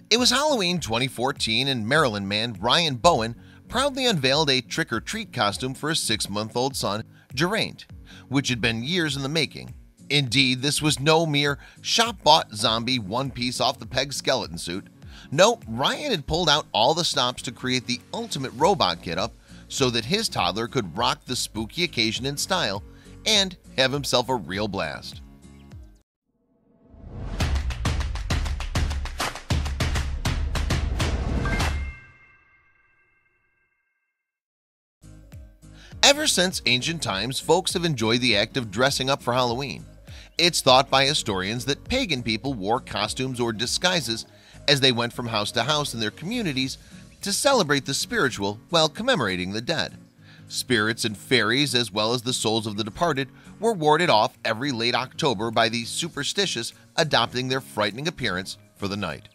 It was Halloween 2014 and Maryland man Ryan Bowen proudly unveiled a trick-or-treat costume for his 6-month-old son, Geraint, which had been years in the making. Indeed, this was no mere shop-bought zombie one-piece off-the-peg skeleton suit. No, Ryan had pulled out all the stops to create the ultimate robot getup so that his toddler could rock the spooky occasion in style and have himself a real blast. Ever since ancient times, folks have enjoyed the act of dressing up for Halloween. It's thought by historians that pagan people wore costumes or disguises as they went from house to house in their communities to celebrate the spiritual while commemorating the dead. Spirits and fairies, as well as the souls of the departed, were warded off every late October by the superstitious, adopting their frightening appearance for the night.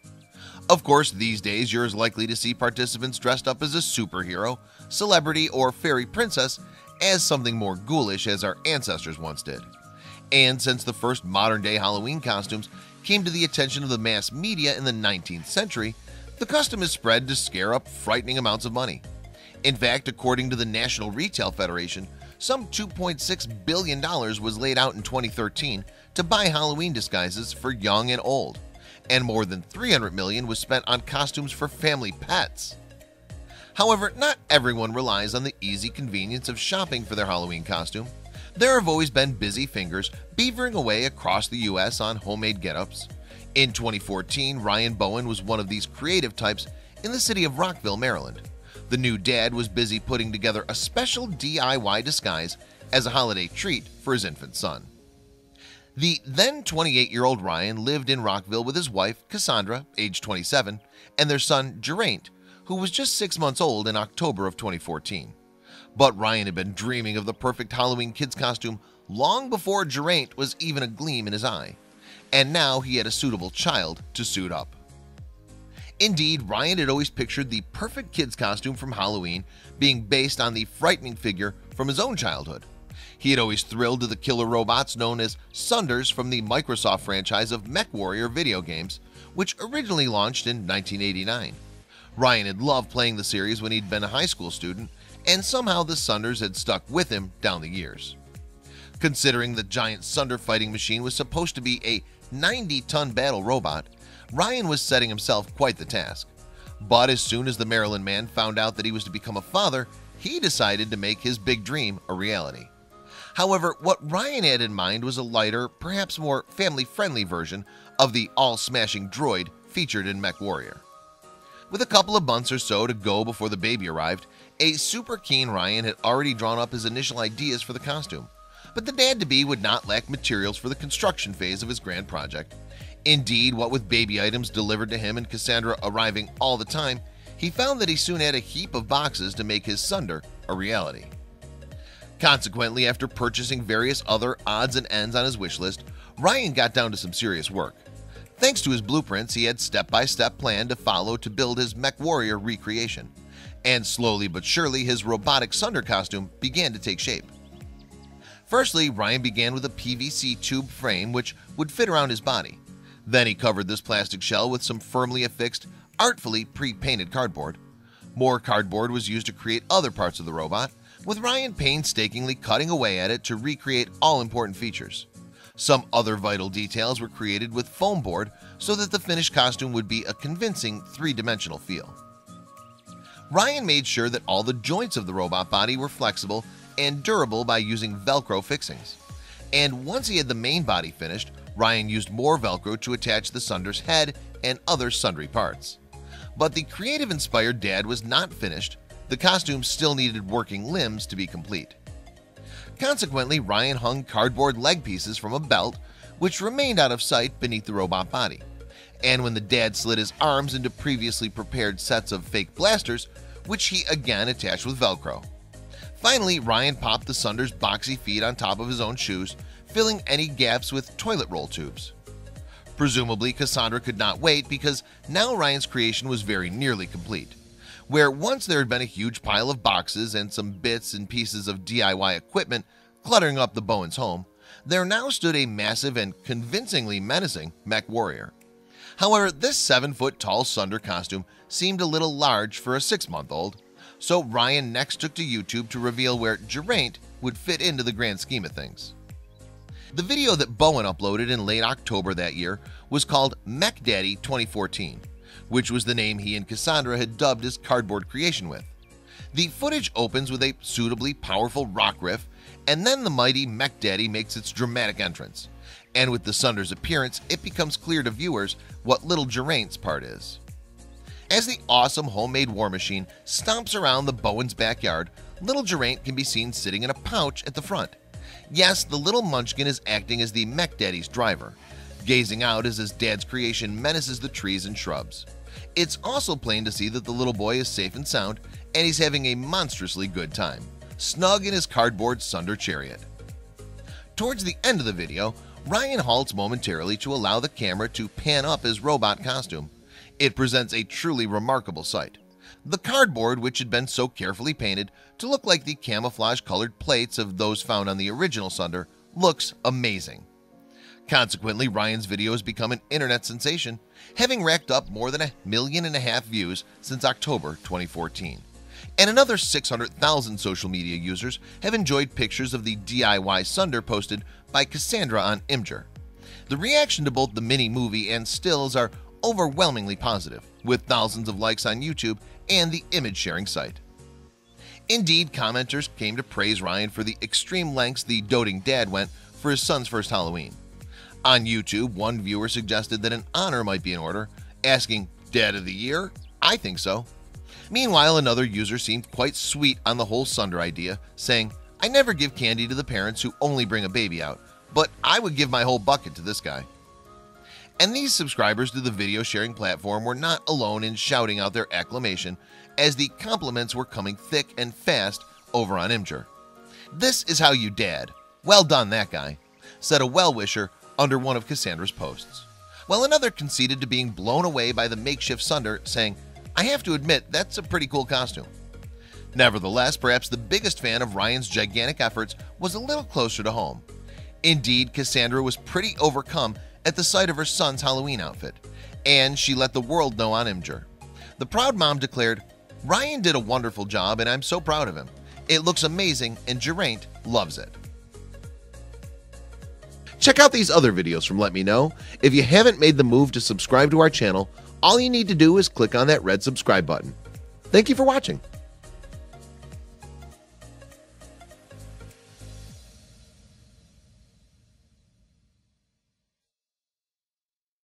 Of course, these days you're as likely to see participants dressed up as a superhero, celebrity, or fairy princess as something more ghoulish as our ancestors once did. And since the first modern-day Halloween costumes came to the attention of the mass media in the 19th century, the custom has spread to scare up frightening amounts of money. In fact, according to the National Retail Federation, some $2.6 billion was laid out in 2013 to buy Halloween disguises for young and old, and more than $300 million was spent on costumes for family pets. However, not everyone relies on the easy convenience of shopping for their Halloween costume. There have always been busy fingers beavering away across the US on homemade getups. In 2014, Ryan Bowen was one of these creative types in the city of Rockville, Maryland. The new dad was busy putting together a special DIY disguise as a holiday treat for his infant son. The then 28-year-old Ryan lived in Rockville with his wife, Cassandra, age 27, and their son, Geraint, who was just 6 months old in October of 2014. But Ryan had been dreaming of the perfect Halloween kid's costume long before Geraint was even a gleam in his eye, and now he had a suitable child to suit up. Indeed, Ryan had always pictured the perfect kid's costume from Halloween being based on the frightening figure from his own childhood. He had always thrilled to the killer robots known as Sunders from the Microsoft franchise of MechWarrior video games, which originally launched in 1989. Ryan had loved playing the series when he'd been a high school student, and somehow the Sunders had stuck with him down the years. Considering the giant Sunder fighting machine was supposed to be a 90-ton battle robot, Ryan was setting himself quite the task. But as soon as the Maryland man found out that he was to become a father, he decided to make his big dream a reality. However, what Ryan had in mind was a lighter, perhaps more family-friendly version of the all-smashing droid featured in MechWarrior. With a couple of months or so to go before the baby arrived, a super keen Ryan had already drawn up his initial ideas for the costume. But the dad-to-be would not lack materials for the construction phase of his grand project. Indeed, what with baby items delivered to him and Cassandra arriving all the time, he found that he soon had a heap of boxes to make his Sunder a reality. Consequently, after purchasing various other odds and ends on his wish list, Ryan got down to some serious work. Thanks to his blueprints, he had step-by-step plan to follow to build his MechWarrior recreation, and slowly but surely his robotic Sunder costume began to take shape. Firstly, Ryan began with a PVC tube frame which would fit around his body. Then he covered this plastic shell with some firmly affixed, artfully pre-painted cardboard. More cardboard was used to create other parts of the robot, with Ryan painstakingly cutting away at it to recreate all important features. Some other vital details were created with foam board so that the finished costume would be a convincing three-dimensional feel. Ryan made sure that all the joints of the robot body were flexible and durable by using Velcro fixings. And once he had the main body finished, Ryan used more Velcro to attach the Sunder's head and other sundry parts. But the creative-inspired dad was not finished. The costume still needed working limbs to be complete. Consequently, Ryan hung cardboard leg pieces from a belt, which remained out of sight beneath the robot body. And when the dad slid his arms into previously prepared sets of fake blasters, which he again attached with Velcro. Finally, Ryan popped the Sunder's boxy feet on top of his own shoes, filling any gaps with toilet roll tubes. Presumably, Cassandra could not wait because now Ryan's creation was very nearly complete. Where once there had been a huge pile of boxes and some bits and pieces of DIY equipment cluttering up the Bowens' home, there now stood a massive and convincingly menacing MechWarrior. However, this 7-foot-tall Sunder costume seemed a little large for a 6-month-old, so Ryan next took to YouTube to reveal where Geraint would fit into the grand scheme of things. The video that Bowen uploaded in late October that year was called Mech Daddy 2014, which was the name he and Cassandra had dubbed his cardboard creation with. The footage opens with a suitably powerful rock riff, and then the mighty Mech Daddy makes its dramatic entrance. And with the Sunder's appearance, it becomes clear to viewers what little Geraint's part is. As the awesome homemade war machine stomps around the Bowen's backyard, little Geraint can be seen sitting in a pouch at the front. Yes, the little munchkin is acting as the Mech Daddy's driver, gazing out as his dad's creation menaces the trees and shrubs. It's also plain to see that the little boy is safe and sound, and he's having a monstrously good time, snug in his cardboard Sunder chariot. Towards the end of the video, Ryan halts momentarily to allow the camera to pan up his robot costume. It presents a truly remarkable sight. The cardboard, which had been so carefully painted to look like the camouflage-colored plates of those found on the original Sunder, looks amazing. Consequently, Ryan's video has become an internet sensation, having racked up more than 1.5 million views since October 2014. And another 600,000 social media users have enjoyed pictures of the DIY Sunder posted by Cassandra on imgur. The reaction to both the mini movie and stills are overwhelmingly positive, with thousands of likes on YouTube and the image sharing site. Indeed, commenters came to praise Ryan for the extreme lengths the doting dad went for his son's first Halloween. On YouTube, one viewer suggested that an honor might be in order, asking, "Dad of the Year? I think so." Meanwhile, another user seemed quite sweet on the whole Sunder idea, saying, "I never give candy to the parents who only bring a baby out, but I would give my whole bucket to this guy." And these subscribers to the video sharing platform were not alone in shouting out their acclamation, as the compliments were coming thick and fast over on imgur. "This is how you dad. Well done, that guy," said a well-wisher under one of Cassandra's posts, while another conceded to being blown away by the makeshift Sunder, saying, "I have to admit, that's a pretty cool costume." Nevertheless, perhaps the biggest fan of Ryan's gigantic efforts was a little closer to home. Indeed, Cassandra was pretty overcome at the sight of her son's Halloween outfit, and she let the world know on imgur. The proud mom declared, "Ryan did a wonderful job and I'm so proud of him. It looks amazing and Geraint loves it." Check out these other videos from Let Me Know. If you haven't made the move to subscribe to our channel, all you need to do is click on that red subscribe button. Thank you for watching.